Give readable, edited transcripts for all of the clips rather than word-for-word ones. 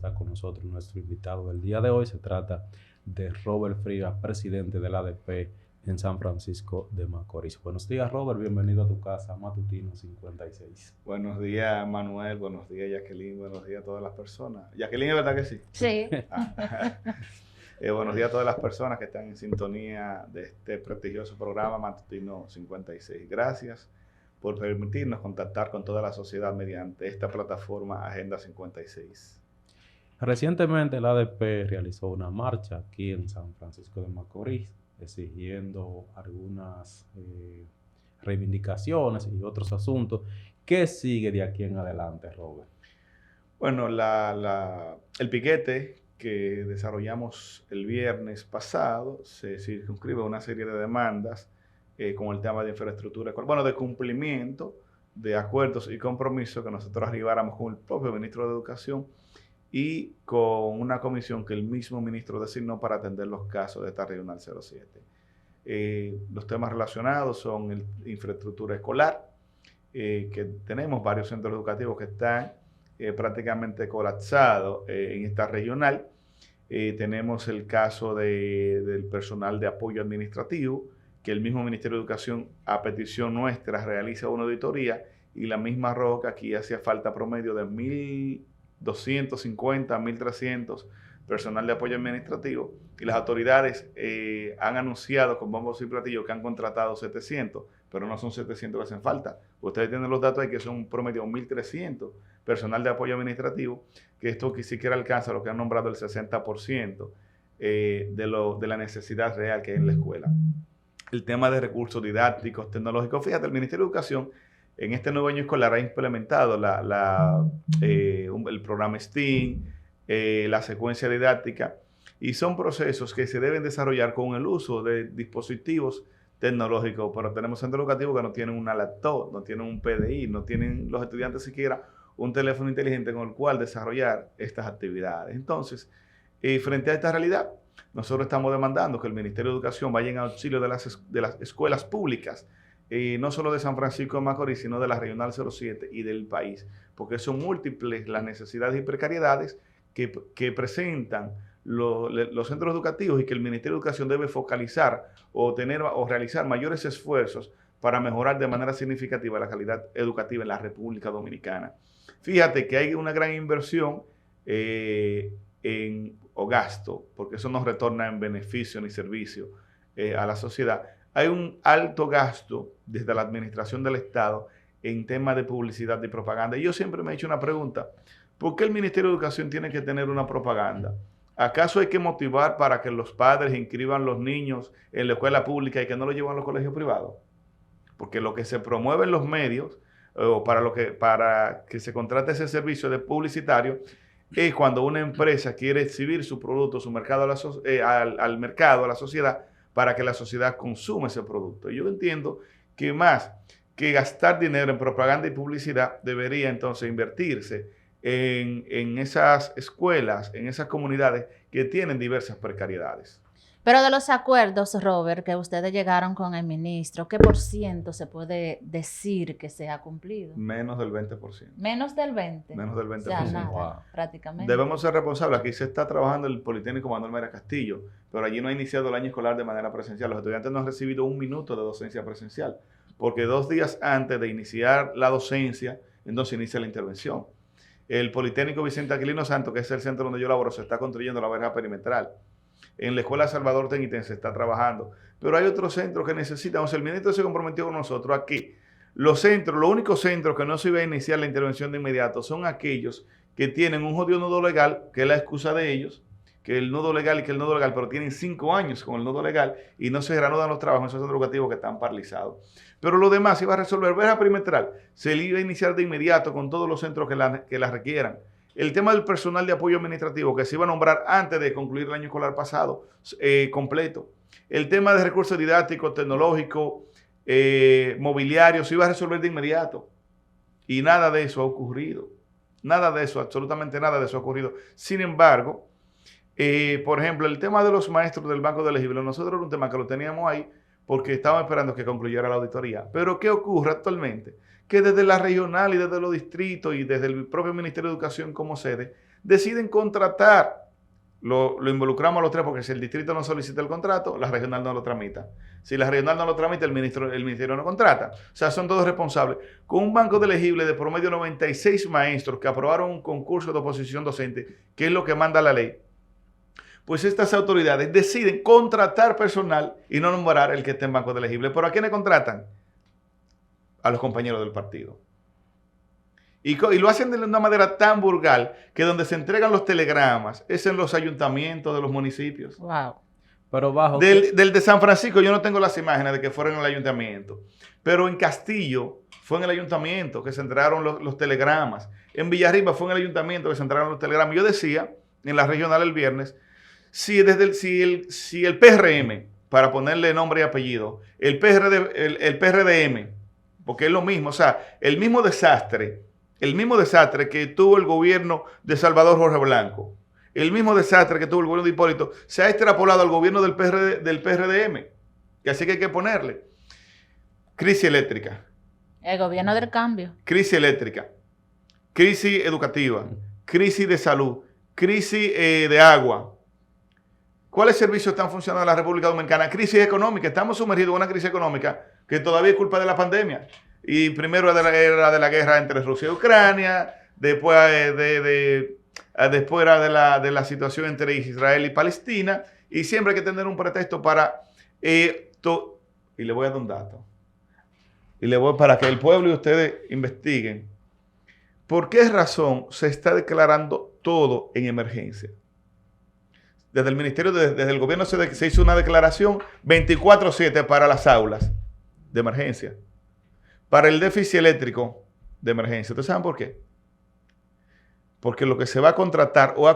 está con nosotros nuestro invitado del día de hoy. Se trata de Robert Frías, presidente del ADP en San Francisco de Macorís. Buenos días, Robert. Bienvenido a tu casa, Matutino 56. Buenos días, Manuel. Buenos días, Jacqueline. Buenos días a todas las personas. Jacqueline, ¿es verdad que sí? Sí. Buenos días a todas las personas que están en sintonía de este prestigioso programa Matutino 56. Gracias por permitirnos contactar con toda la sociedad mediante esta plataforma Agenda 56. Recientemente el ADP realizó una marcha aquí en San Francisco de Macorís exigiendo algunas reivindicaciones y otros asuntos. ¿Qué sigue de aquí en adelante, Robert? Bueno, el piquete que desarrollamos el viernes pasado se circunscribe a una serie de demandas con el tema de infraestructura, bueno, de cumplimiento de acuerdos y compromisos que nosotros arribáramos con el propio ministro de Educación y con una comisión que el mismo ministro designó para atender los casos de esta Regional 07. Los temas relacionados son infraestructura escolar, que tenemos varios centros educativos que están prácticamente colapsados en esta regional. Tenemos el caso del personal de apoyo administrativo, que el mismo Ministerio de Educación, a petición nuestra, realiza una auditoría y la misma arroja que aquí hacía falta promedio de 1.250, 1.300 personal de apoyo administrativo, y las autoridades han anunciado con bombos y platillos que han contratado 700, pero no son 700 que hacen falta. Ustedes tienen los datos de que son un promedio de 1.300 personal de apoyo administrativo, que esto que siquiera alcanza lo que han nombrado el 60% de la necesidad real que hay en la escuela. El tema de recursos didácticos, tecnológicos, fíjate, el Ministerio de Educación en este nuevo año escolar ha implementado el programa STEAM, la secuencia didáctica, y son procesos que se deben desarrollar con el uso de dispositivos tecnológicos, pero tenemos centros educativos que no tienen una laptop, no tienen un PDI, no tienen los estudiantes siquiera un teléfono inteligente con el cual desarrollar estas actividades. Entonces, frente a esta realidad, nosotros estamos demandando que el Ministerio de Educación vaya en auxilio de las escuelas públicas, no solo de San Francisco de Macorís, sino de la Regional 07 y del país, porque son múltiples las necesidades y precariedades que presentan los centros educativos y que el Ministerio de Educación debe focalizar o realizar mayores esfuerzos para mejorar de manera significativa la calidad educativa en la República Dominicana. Fíjate que hay una gran inversión o gasto, porque eso no retorna en beneficio ni servicio a la sociedad. Hay un alto gasto desde la administración del Estado en temas de publicidad y propaganda. Y yo siempre me he hecho una pregunta: ¿por qué el Ministerio de Educación tiene que tener una propaganda? ¿Acaso hay que motivar para que los padres inscriban los niños en la escuela pública y que no los lleven a los colegios privados? Porque lo que se promueve en los medios, o para que se contrate ese servicio de publicitario, es cuando una empresa quiere exhibir su producto, su mercado al mercado, a la sociedad, para que la sociedad consuma ese producto. Y yo entiendo que más que gastar dinero en propaganda y publicidad, debería entonces invertirse en esas escuelas, en esas comunidades que tienen diversas precariedades. Pero de los acuerdos, Robert, que ustedes llegaron con el ministro, ¿qué por ciento se puede decir que se ha cumplido? Menos del 20%. ¿Menos del 20%? Menos del 20%. O sea, nada, Wow. prácticamente. Debemos ser responsables. Aquí se está trabajando el Politécnico Manuel Mera Castillo, pero allí no ha iniciado el año escolar de manera presencial. Los estudiantes no han recibido un minuto de docencia presencial, porque 2 días antes de iniciar la docencia, entonces inicia la intervención. El Politécnico Vicente Aquilino Santos, que es el centro donde yo laboro, se está construyendo la verja perimetral. En la Escuela Salvador Tenguiten se está trabajando. Pero hay otros centros que necesitan. O sea, el ministro se comprometió con nosotros aquí. Los únicos centros que no se iba a iniciar la intervención de inmediato son aquellos que tienen un jodido nudo legal, que es la excusa de ellos, que el nudo legal, pero tienen 5 años con el nudo legal y no se reanudan los trabajos en esos centros educativos que están paralizados. Pero lo demás se iba a resolver. Verja perimetral se le iba a iniciar de inmediato con todos los centros que la requieran. El tema del personal de apoyo administrativo, que se iba a nombrar antes de concluir el año escolar pasado, completo. El tema de recursos didácticos, tecnológicos, mobiliarios, se iba a resolver de inmediato. Y nada de eso ha ocurrido. Nada de eso, absolutamente nada de eso ha ocurrido. Sin embargo, por ejemplo, el tema de los maestros del Banco de Elegibles, nosotros era un tema que lo teníamos ahí porque estábamos esperando que concluyera la auditoría. Pero ¿qué ocurre actualmente? Que desde la regional y desde los distritos y desde el propio Ministerio de Educación como sede, deciden contratar. Lo involucramos a los tres porque si el distrito no solicita el contrato, la regional no lo tramita. Si la regional no lo tramita, el ministerio no contrata. O sea, son todos responsables. Con un banco de elegibles de promedio 96 maestros que aprobaron un concurso de oposición docente, que es lo que manda la ley, pues estas autoridades deciden contratar personal y no nombrar el que esté en banco de elegibles. ¿Pero a quiénes contratan? A los compañeros del partido. Y lo hacen de una manera tan vulgar que donde se entregan los telegramas es en los ayuntamientos de los municipios. Wow. Pero bajo... Del de San Francisco yo no tengo las imágenes de que fueron en el ayuntamiento. Pero en Castillo fue en el ayuntamiento que se entregaron los telegramas. En Villarriba fue en el ayuntamiento que se entregaron los telegramas. Yo decía en la regional el viernes, si el PRM, para ponerle nombre y apellido, el PRDM, porque es lo mismo, o sea, el mismo desastre que tuvo el gobierno de Salvador Jorge Blanco, el mismo desastre que tuvo el gobierno de Hipólito, se ha extrapolado al gobierno del PRDM, que así que hay que ponerle. Crisis eléctrica. El gobierno del cambio. Crisis eléctrica, crisis educativa, crisis de salud, crisis de agua. ¿Cuáles servicios están funcionando en la República Dominicana? Crisis económica. Estamos sumergidos en una crisis económica que todavía es culpa de la pandemia. Y primero era de la guerra entre Rusia y Ucrania, después era de la situación entre Israel y Palestina, y siempre hay que tener un pretexto para esto. Y le voy a dar un dato. Para que el pueblo y ustedes investiguen. ¿Por qué razón se está declarando todo en emergencia? Desde el ministerio, desde el gobierno se hizo una declaración 24/7 para las aulas de emergencia. Para el déficit eléctrico de emergencia. ¿Ustedes saben por qué? Porque lo que se va a contratar o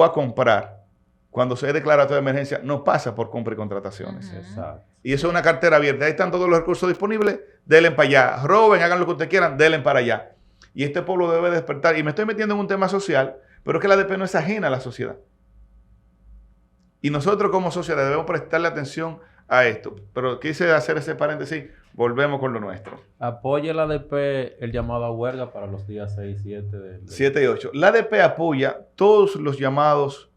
a comprar cuando se declara de emergencia no pasa por compra y contrataciones. Exacto. Y eso es una cartera abierta. Ahí están todos los recursos disponibles. Denle para allá. Roben, hagan lo que ustedes quieran, denle para allá. Y este pueblo debe despertar. Y me estoy metiendo en un tema social, pero es que la ADP no es ajena a la sociedad. Y nosotros como sociedad debemos prestarle atención a esto. Pero quise hacer ese paréntesis. Volvemos con lo nuestro. Apoya la ADP el llamado a huelga para los días 6 y 7 7 y 8. La ADP apoya todos los llamados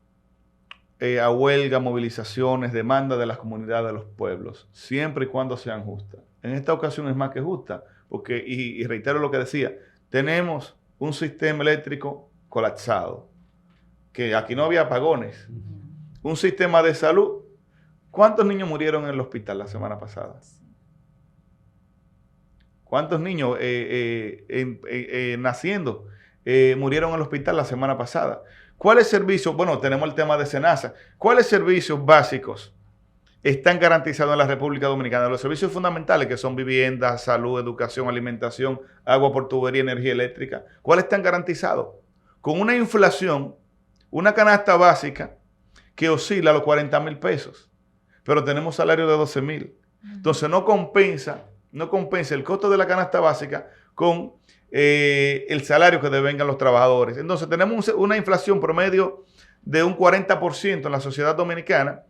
a huelga, movilizaciones, demandas de las comunidades de los pueblos, siempre y cuando sean justas. En esta ocasión es más que justa, porque, y reitero lo que decía, tenemos un sistema eléctrico colapsado, que aquí no había apagones. Un sistema de salud. ¿Cuántos niños murieron en el hospital la semana pasada? ¿Cuántos niños naciendo murieron en el hospital la semana pasada? ¿Cuáles servicios? Bueno, tenemos el tema de SENASA. ¿Cuáles servicios básicos están garantizados en la República Dominicana? Los servicios fundamentales que son vivienda, salud, educación, alimentación, agua por tubería, energía eléctrica. ¿Cuáles están garantizados? Con una inflación, una canasta básica que oscila a los 40,000 pesos, pero tenemos salario de 12,000. Entonces no compensa el costo de la canasta básica con el salario que devengan los trabajadores. Entonces tenemos una inflación promedio de un 40% en la sociedad dominicana,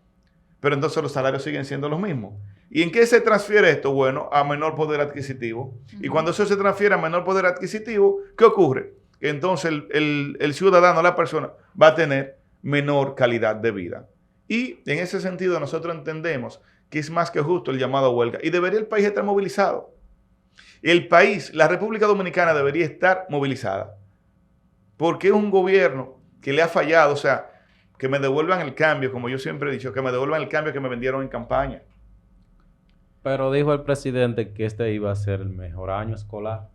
pero entonces los salarios siguen siendo los mismos. ¿Y en qué se transfiere esto? Bueno, a menor poder adquisitivo. Y cuando eso se transfiere a menor poder adquisitivo, ¿qué ocurre? Que entonces el ciudadano, la persona, va a tener menor calidad de vida. Y en ese sentido nosotros entendemos que es más que justo el llamado a huelga. Y debería el país estar movilizado. El país, la República Dominicana debería estar movilizada. Porque es un gobierno que le ha fallado. O sea, que me devuelvan el cambio, como yo siempre he dicho, que me devuelvan el cambio que me vendieron en campaña. Pero dijo el presidente que este iba a ser el mejor año escolar.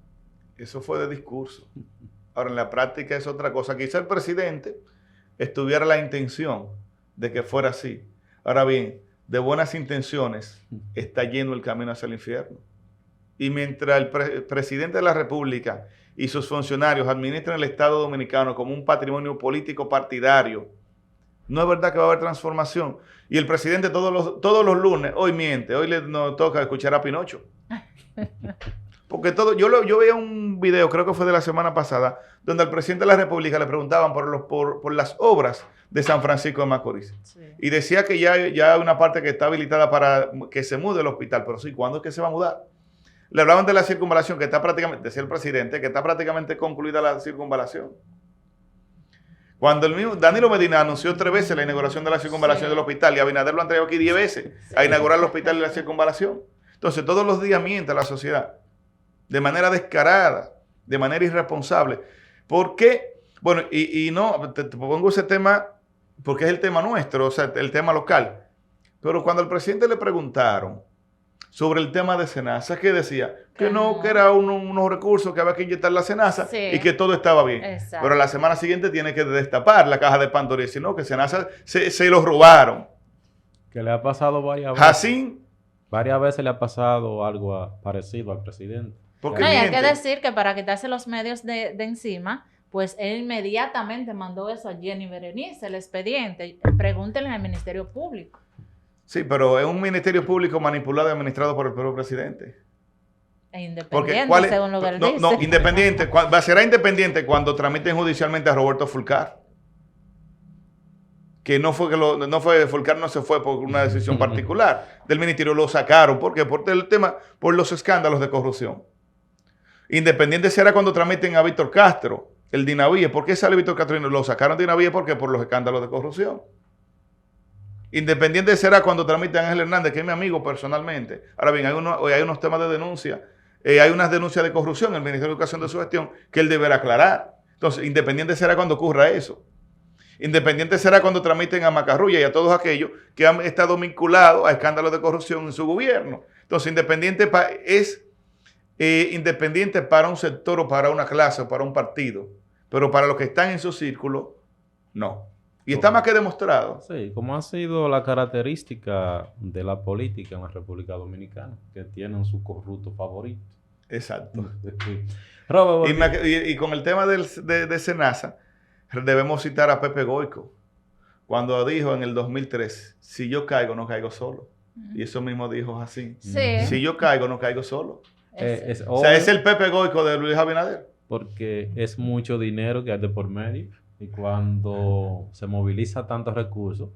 Eso fue de discurso. Ahora, en la práctica es otra cosa. Quizá el presidente estuviera la intención de que fuera así. Ahora bien, de buenas intenciones está lleno el camino hacia el infierno. Y mientras el presidente de la República y sus funcionarios administran el Estado Dominicano como un patrimonio político partidario, no es verdad que va a haber transformación. Y el presidente todos los lunes, hoy miente, hoy nos toca escuchar a Pinocho. Porque yo veía un video, creo que fue de la semana pasada, donde al presidente de la República le preguntaban por las obras de San Francisco de Macorís. Sí. Y decía que ya hay una parte que está habilitada para que se mude el hospital. Pero sí, ¿cuándo es que se va a mudar? Le hablaban de la circunvalación, que está prácticamente, decía el presidente, que está prácticamente concluida la circunvalación. Cuando el mismo Danilo Medina anunció 3 veces la inauguración de la circunvalación del hospital y Abinader lo han traído aquí 10 veces a inaugurar el hospital y la circunvalación. Entonces, todos los días miente la sociedad de manera descarada, de manera irresponsable. ¿Por qué? Bueno, y no, te pongo ese tema porque es el tema nuestro, o sea, el tema local. Pero cuando al presidente le preguntaron sobre el tema de Senasa, ¿qué decía? Que no, que era unos recursos que había que inyectar la Senasa y que todo estaba bien. Exacto. Pero la semana siguiente tiene que destapar la caja de Pandora y decir, no, que Senasa se lo robaron. Que le ha pasado varias veces. Así. Varias veces le ha pasado algo parecido al presidente. Porque No, y hay que decir que para quitarse los medios de encima, pues él inmediatamente mandó eso a Jenny Berenice, el expediente. Pregúntenle al Ministerio Público. Sí, pero es un ministerio público manipulado y administrado por el propio presidente. E independiente, según lo que él dice. No, independiente. Será independiente cuando tramiten judicialmente a Roberto Fulcar. Que Fulcar no se fue por una decisión particular del ministerio, lo sacaron. ¿Por qué? Por el tema, por los escándalos de corrupción. Independiente será cuando tramiten a Víctor Castro, el Dinavíe. ¿Por qué sale Víctor Castro y lo sacaron de Dinavíe? Porque por los escándalos de corrupción. Independiente será cuando tramiten a Ángel Hernández, que es mi amigo personalmente. Ahora bien, hay unos temas de denuncia, hay unas denuncias de corrupción en el Ministerio de Educación de su gestión que él deberá aclarar. Entonces, independiente será cuando ocurra eso. Independiente será cuando tramiten a Macarrulla y a todos aquellos que han estado vinculados a escándalos de corrupción en su gobierno. Entonces, independiente es independiente para un sector o para una clase o para un partido, pero para los que están en su círculo, no. Y está más que demostrado. Sí, como ha sido la característica de la política en la República Dominicana, que tienen su corrupto favorito. Exacto. Robert, y con el tema de Senasa, debemos citar a Pepe Goico, cuando dijo en el 2003, si yo caigo, no caigo solo. Y eso mismo dijo así. Sí. Si yo caigo, no caigo solo. o sea, es el Pepe Goico de Luis Abinader. Porque es mucho dinero que hay de por medio. Y cuando se moviliza tantos recursos,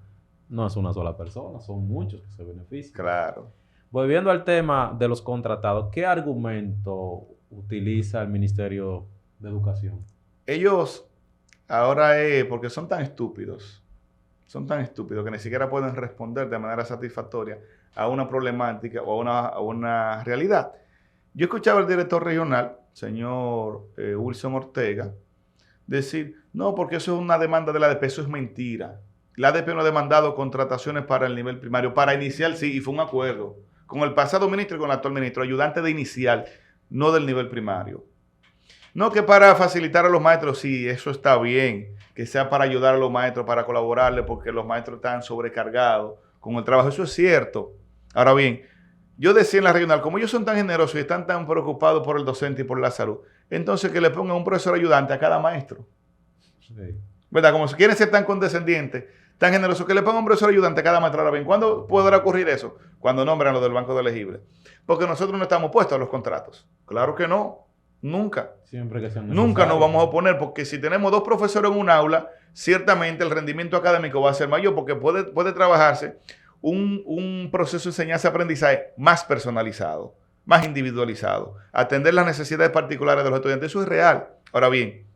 no es una sola persona, son muchos que se benefician. Claro. Volviendo al tema de los contratados, ¿qué argumento utiliza el Ministerio de Educación? Ellos, ahora porque son tan estúpidos que ni siquiera pueden responder de manera satisfactoria a una problemática o a una realidad. Yo escuchaba al director regional, señor Wilson Ortega, decir, no, porque eso es una demanda de la ADP, eso es mentira. La ADP no ha demandado contrataciones para el nivel primario. Para inicial sí, y fue un acuerdo con el pasado ministro y con el actual ministro, ayudante de inicial, no del nivel primario. No que para facilitar a los maestros, sí, eso está bien, que sea para ayudar a los maestros, para colaborarles, porque los maestros están sobrecargados con el trabajo, eso es cierto. Ahora bien, yo decía en la regional, como ellos son tan generosos y están tan preocupados por el docente y por la salud, entonces que le pongan un profesor ayudante a cada maestro. Sí. ¿Verdad? Como si quieren ser tan condescendientes, tan generosos, que le pongan un profesor ayudante a cada maestro. Ahora bien, ¿cuándo podrá ocurrir eso? Cuando nombran los del Banco de Elegibles. Porque nosotros no estamos puestos a los contratos. Claro que no. Nunca. Siempre que sean Nunca nos vamos a oponer, porque si tenemos 2 profesores en un aula, ciertamente el rendimiento académico va a ser mayor, porque puede trabajarse un proceso de enseñanza-aprendizaje más personalizado, más individualizado, atender las necesidades particulares de los estudiantes. Eso es real. Ahora bien,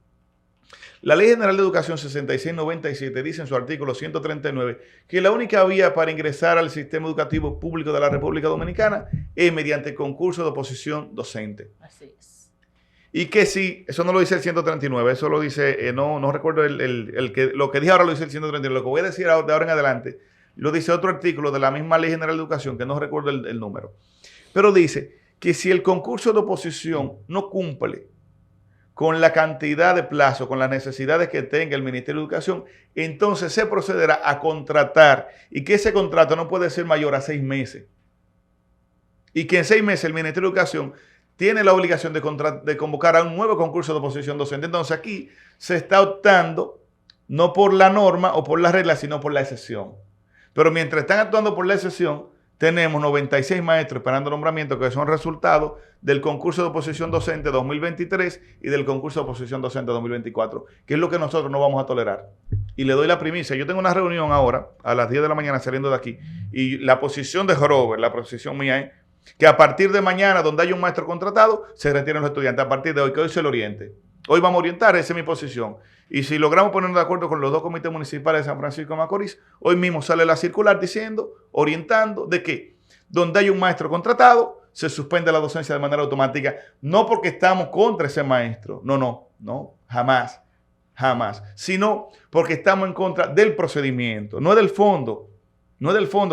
la Ley General de Educación 6697 dice en su artículo 139 que la única vía para ingresar al sistema educativo público de la República Dominicana es mediante concurso de oposición docente. Así es. Y que si, eso no lo dice el 139, eso lo dice, no recuerdo lo que dije ahora lo dice el 139, lo que voy a decir de ahora en adelante, lo dice otro artículo de la misma Ley General de Educación, que no recuerdo el número. Pero dice que si el concurso de oposición no cumple con la cantidad de plazo, con las necesidades que tenga el Ministerio de Educación, entonces se procederá a contratar y que ese contrato no puede ser mayor a 6 meses. Y que en 6 meses el Ministerio de Educación tiene la obligación de convocar a un nuevo concurso de oposición docente. Entonces aquí se está optando no por la norma o por la regla, sino por la excepción. Pero mientras están actuando por la excepción, tenemos 96 maestros esperando nombramiento que son resultados del concurso de oposición docente 2023 y del concurso de oposición docente 2024, que es lo que nosotros no vamos a tolerar. Y le doy la primicia. Yo tengo una reunión ahora a las 10 de la mañana saliendo de aquí y la posición de Robert, la posición mía es que a partir de mañana, donde haya un maestro contratado, se retiren los estudiantes. A partir de hoy, que hoy se le oriente. Hoy vamos a orientar, esa es mi posición. Y si logramos ponernos de acuerdo con los dos comités municipales de San Francisco de Macorís, hoy mismo sale la circular diciendo, orientando de que donde hay un maestro contratado, se suspende la docencia de manera automática. No porque estamos contra ese maestro, no, jamás, sino porque estamos en contra del procedimiento, no es del fondo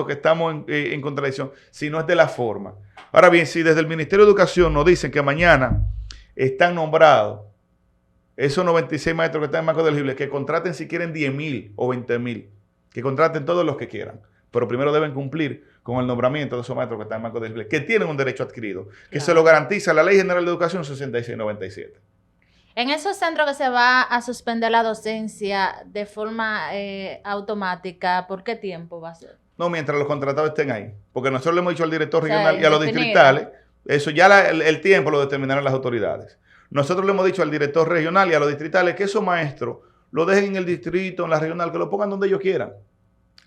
que estamos en contradicción, sino es de la forma. Ahora bien, si desde el Ministerio de Educación nos dicen que mañana están nombrados esos 96 maestros que están en marco de elegibles, que contraten si quieren 10,000 o 20,000, que contraten todos los que quieran, pero primero deben cumplir con el nombramiento de esos maestros que están en marco de elegibles, que tienen un derecho adquirido, que se lo garantiza la Ley General de Educación 6697. En esos centros que se va a suspender la docencia de forma automática, ¿por qué tiempo va a ser? No, mientras los contratados estén ahí, porque nosotros le hemos dicho al director regional y a los distritales, eso ya el tiempo lo determinarán las autoridades. Nosotros le hemos dicho al director regional y a los distritales que esos maestros lo dejen en el distrito, en la regional, que lo pongan donde ellos quieran,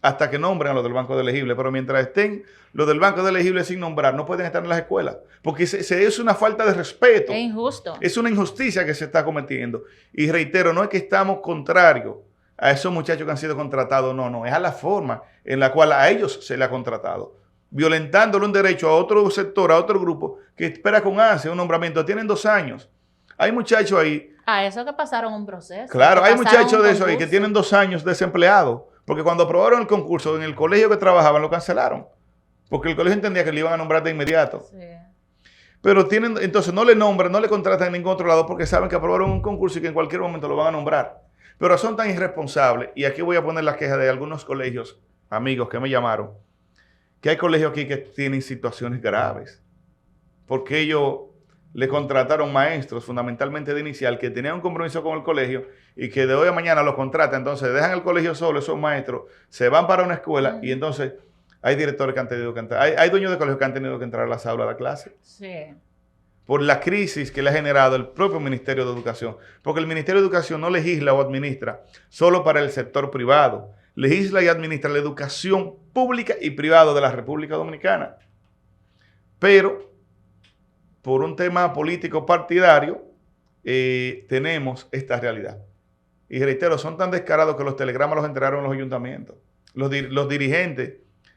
hasta que nombren a los del banco de elegibles. Pero mientras estén los del banco de elegibles sin nombrar, no pueden estar en las escuelas, porque es una falta de respeto. Es injusto. Es una injusticia que se está cometiendo. Y reitero, no es que estamos contrarios a esos muchachos que han sido contratados, no, es a la forma en la cual a ellos se les ha contratado, violentándole un derecho a otro sector, a otro grupo, que espera con ansia un nombramiento. Tienen 2 años. Hay muchachos ahí. Eso que pasaron un proceso. Claro, hay muchachos de esos ahí que tienen 2 años desempleados, porque cuando aprobaron el concurso en el colegio que trabajaban lo cancelaron, porque el colegio entendía que le iban a nombrar de inmediato. Sí. Pero entonces no le nombran, no le contratan en ningún otro lado porque saben que aprobaron un concurso y que en cualquier momento lo van a nombrar. Pero son tan irresponsables, y aquí voy a poner la queja de algunos colegios, amigos que me llamaron, que hay colegios aquí que tienen situaciones graves, porque ellos le contrataron maestros, fundamentalmente de inicial, que tenían un compromiso con el colegio y que de hoy a mañana los contratan. Entonces dejan el colegio solo, esos maestros, se van para una escuela y entonces hay directores que han tenido que entrar, hay dueños de colegios que han tenido que entrar a las aulas de clase. Sí. Por la crisis que le ha generado el propio Ministerio de Educación. Porque el Ministerio de Educación no legisla o administra solo para el sector privado. Legisla y administra la educación pública y privada de la República Dominicana. Pero, por un tema político partidario, tenemos esta realidad. Y reitero, son tan descarados que los telegramas los entregaron en los ayuntamientos. Los dirigentes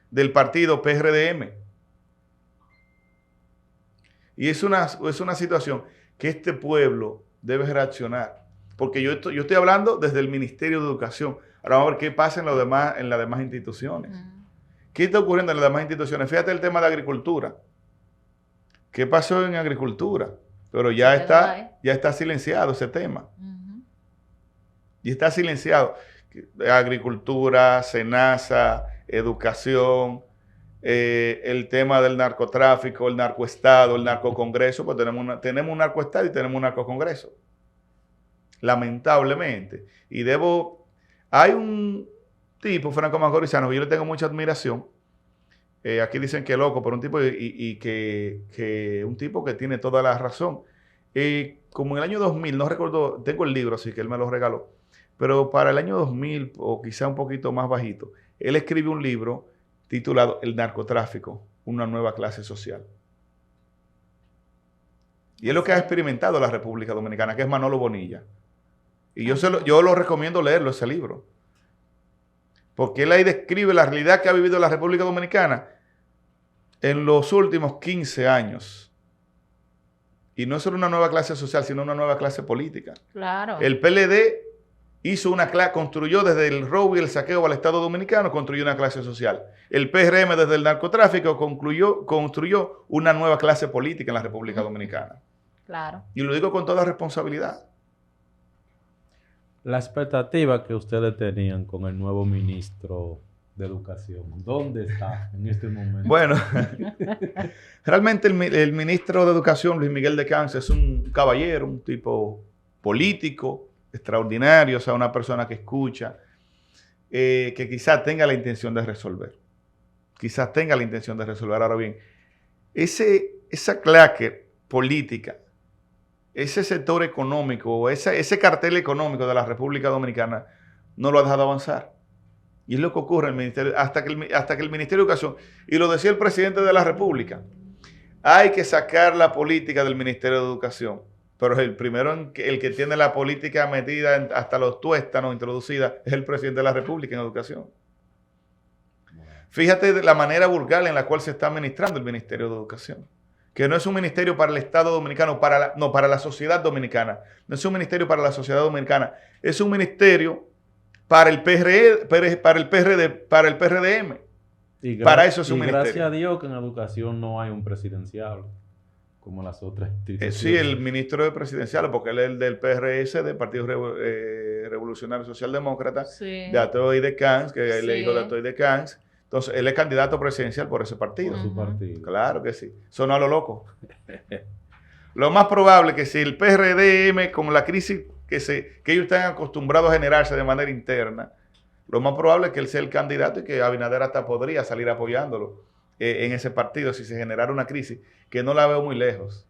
del partido PRDM. Y es una situación que este pueblo debe reaccionar. Porque yo estoy hablando desde el Ministerio de Educación. Ahora vamos a ver qué pasa en las demás instituciones. ¿Qué está ocurriendo en las demás instituciones? Fíjate el tema de agricultura. ¿Qué pasó en agricultura? Pero ya está silenciado ese tema. Y está silenciado. Agricultura, SENASA, educación, el tema del narcotráfico, el narcoestado, el narcocongreso, pues tenemos un narcoestado y tenemos un narcocongreso. Lamentablemente. Hay un tipo, Franco Macorizano, que yo le tengo mucha admiración. Aquí dicen que loco, pero un tipo y que un tipo que tiene toda la razón. Como en el año 2000, no recuerdo, tengo el libro, así que él me lo regaló, pero para el año 2000, o quizá un poquito más bajito, él escribió un libro titulado El narcotráfico, una nueva clase social. Y es lo que ha experimentado la República Dominicana, que es Manolo Bonilla. Y yo lo recomiendo leerlo, ese libro. Porque él ahí describe la realidad que ha vivido la República Dominicana en los últimos 15 años. Y no solo una nueva clase social, sino una nueva clase política. Claro. El PLD construyó desde el robo y el saqueo al Estado Dominicano, construyó una clase social. El PRM desde el narcotráfico construyó una nueva clase política en la República Dominicana. Claro. Y lo digo con toda responsabilidad. La expectativa que ustedes tenían con el nuevo ministro de Educación, ¿dónde está en este momento? Bueno, realmente el ministro de Educación, Luis Miguel de Camps, es un caballero, un tipo político, extraordinario, o sea, una persona que escucha, que quizás tenga la intención de resolver. Quizás tenga la intención de resolver. Ahora bien, esa claque política, ese sector económico, ese cartel económico de la República Dominicana no lo ha dejado avanzar. Y es lo que ocurre en el ministerio, hasta que el Ministerio de Educación, y lo decía el presidente de la República, hay que sacar la política del Ministerio de Educación. pero el primero, el que tiene la política metida hasta los tuétanos introducida, es el presidente de la República en educación. Fíjate de la manera vulgar en la cual se está administrando el Ministerio de Educación, que no es un ministerio para el Estado Dominicano, para la sociedad dominicana, no es un ministerio para la sociedad dominicana, es un ministerio para el PRDM. Para eso es un ministerio. Gracias a Dios que en educación no hay un presidencial, como las otras instituciones. Sí, el ministro de presidencial, porque él es el del PRS, del Partido Revolucionario Socialdemócrata, Sí. de Atoy de Cans, que es el Sí. hijo de Atoy de Cans. Entonces, él es candidato presidencial por ese partido. Por su partido. Claro que sí. Sonó a lo loco. Lo más probable es que si el PRDM, con la crisis que ellos están acostumbrados a generarse de manera interna, lo más probable es que él sea el candidato y que Abinader hasta podría salir apoyándolo en ese partido si se generara una crisis, que no la veo muy lejos.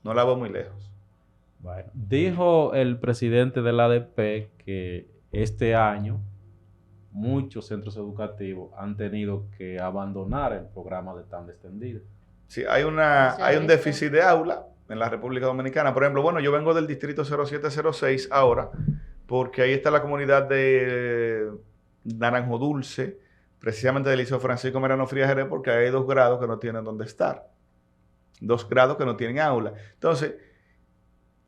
No la veo muy lejos. Bueno, dijo el presidente del ADP que este año muchos centros educativos han tenido que abandonar el programa de tanda extendida. Sí, hay un déficit de aula en la República Dominicana. Por ejemplo, bueno, yo vengo del distrito 0706 ahora, porque ahí está la comunidad de Naranjo Dulce, precisamente del Liceo Francisco Mariano Frías Jerez, porque hay 2 grados que no tienen dónde estar. 2 grados que no tienen aula. Entonces,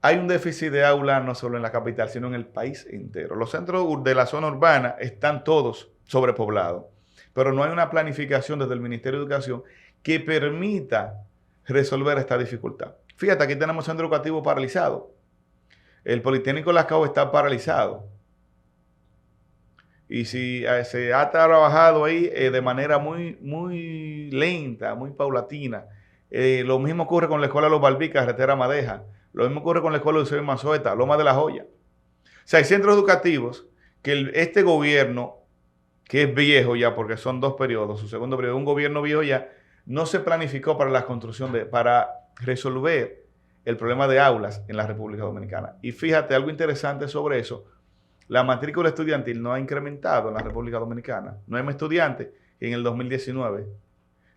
hay un déficit de aula no solo en la capital, sino en el país entero. Los centros de la zona urbana están todos sobrepoblados, pero no hay una planificación desde el Ministerio de Educación que permita resolver esta dificultad. Fíjate, aquí tenemos centro educativo paralizado. El Politécnico Las Caobas está paralizado. Y si se ha trabajado ahí de manera muy lenta, muy paulatina. Lo mismo ocurre con la Escuela de los Balbí, Carretera Madeja. Lo mismo ocurre con la Escuela de Eusebio Manzueta, Loma de la Joya. O sea, hay centros educativos que este gobierno, que es viejo ya, porque son 2 periodos, su segundo periodo, un gobierno viejo ya, no se planificó para la construcción para resolver el problema de aulas en la República Dominicana. Y fíjate, algo interesante sobre eso, la matrícula estudiantil no ha incrementado en la República Dominicana. No hay más estudiantes en el 2019.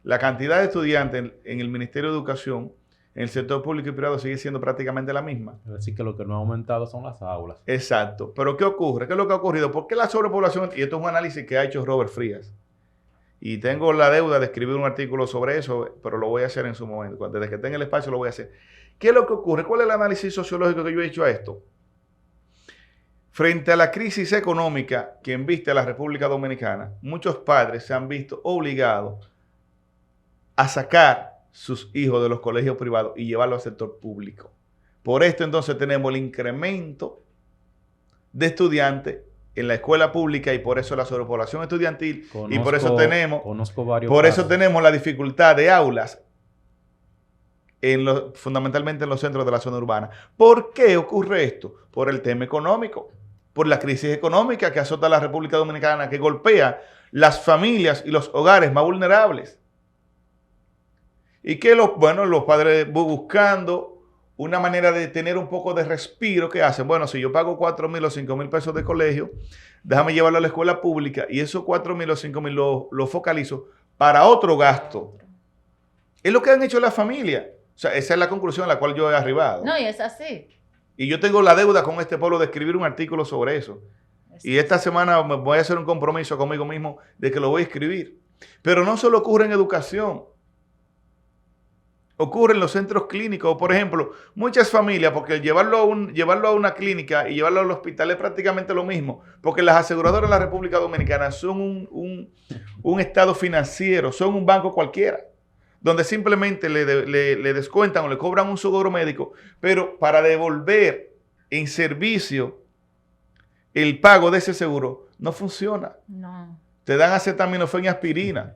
La cantidad de estudiantes en el Ministerio de Educación, en el sector público y privado, sigue siendo prácticamente la misma. Es decir, que lo que no ha aumentado son las aulas. Exacto. Pero ¿qué ocurre? ¿Qué es lo que ha ocurrido? ¿Por qué la sobrepoblación? Y esto es un análisis que ha hecho Robert Frías. Y tengo la deuda de escribir un artículo sobre eso, pero lo voy a hacer en su momento. Desde que tenga el espacio lo voy a hacer. ¿Qué es lo que ocurre? ¿Cuál es el análisis sociológico que yo he hecho a esto? Frente a la crisis económica que embiste a la República Dominicana, muchos padres se han visto obligados a sacar sus hijos de los colegios privados y llevarlos al sector público. Por esto entonces tenemos el incremento de estudiantes en la escuela pública y por eso la sobrepoblación estudiantil y por eso tenemos la dificultad de aulas fundamentalmente en los centros de la zona urbana. ¿Por qué ocurre esto? Por el tema económico, por la crisis económica que azota a la República Dominicana, que golpea las familias y los hogares más vulnerables. Y que los padres buscando una manera de tener un poco de respiro, ¿qué hacen? Bueno, si yo pago 4,000 o 5,000 pesos de colegio, déjame llevarlo a la escuela pública y esos 4,000 o 5,000 lo focalizo para otro gasto. Es lo que han hecho las familias. O sea, esa es la conclusión a la cual yo he arribado. No, y es así. Y yo tengo la deuda con este pueblo de escribir un artículo sobre eso. Y esta semana me voy a hacer un compromiso conmigo mismo de que lo voy a escribir. Pero no solo ocurre en educación. Ocurre en los centros clínicos. Por ejemplo, muchas familias, porque el llevarlo a una clínica y llevarlo al hospital es prácticamente lo mismo. Porque las aseguradoras de la República Dominicana son un estado financiero, son un banco cualquiera, donde simplemente le descuentan o le cobran un seguro médico, pero para devolver en servicio el pago de ese seguro no funciona. No. Te dan acetaminofén y aspirina.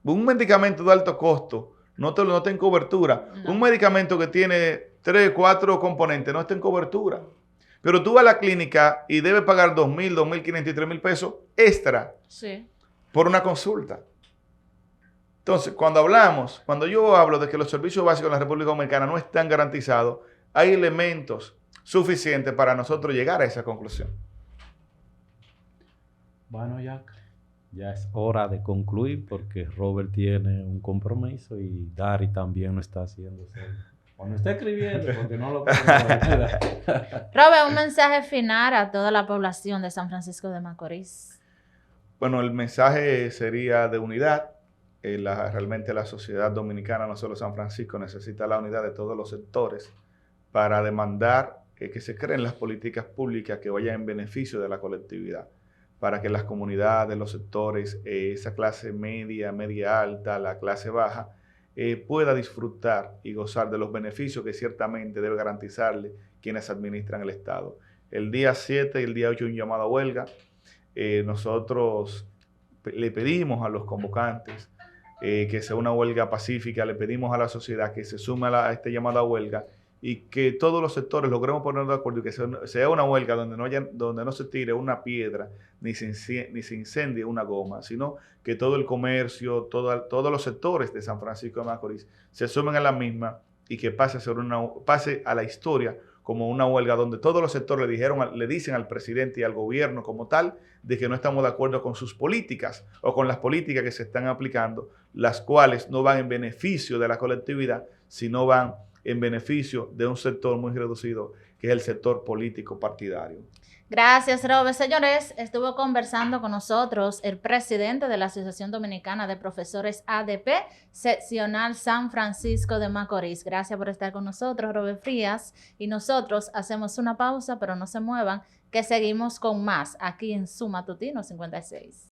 Un medicamento de alto costo no está en cobertura. No. Un medicamento que tiene 3, 4 componentes no está en cobertura. Pero tú vas a la clínica y debes pagar 2,000, 2,500 y 3,000 pesos extra por una consulta. Entonces, cuando yo hablo de que los servicios básicos en la República Dominicana no están garantizados, hay elementos suficientes para nosotros llegar a esa conclusión. Bueno, Jack, ya es hora de concluir porque Robert tiene un compromiso y Dari también lo está haciendo. O no está escribiendo porque no lo puedo ver. Robert, un mensaje final a toda la población de San Francisco de Macorís. Bueno, el mensaje sería de unidad. Realmente la sociedad dominicana, no solo San Francisco, necesita la unidad de todos los sectores para demandar que se creen las políticas públicas que vayan en beneficio de la colectividad, para que las comunidades, los sectores, esa clase media, media alta, la clase baja, pueda disfrutar y gozar de los beneficios que ciertamente debe garantizarle quienes administran el Estado. El día 7 y el día 8 un llamado a huelga. Nosotros le pedimos a los convocantes que sea una huelga pacífica, le pedimos a la sociedad que se sume a este llamado a huelga y que todos los sectores logremos ponernos de acuerdo y que sea una huelga donde no se tire una piedra ni se incendie una goma, sino que todo el comercio, todos los sectores de San Francisco de Macorís se sumen a la misma y que pase a la historia como una huelga donde todos los sectores le dicen al presidente y al gobierno como tal de que no estamos de acuerdo con sus políticas o con las políticas que se están aplicando, las cuales no van en beneficio de la colectividad, sino van en beneficio de un sector muy reducido, que es el sector político partidario. Gracias, Robert. Señores, estuvo conversando con nosotros el presidente de la Asociación Dominicana de Profesores ADP, seccional San Francisco de Macorís. Gracias por estar con nosotros, Robert Frías. Y nosotros hacemos una pausa, pero no se muevan, que seguimos con más aquí en Su Matutino 56.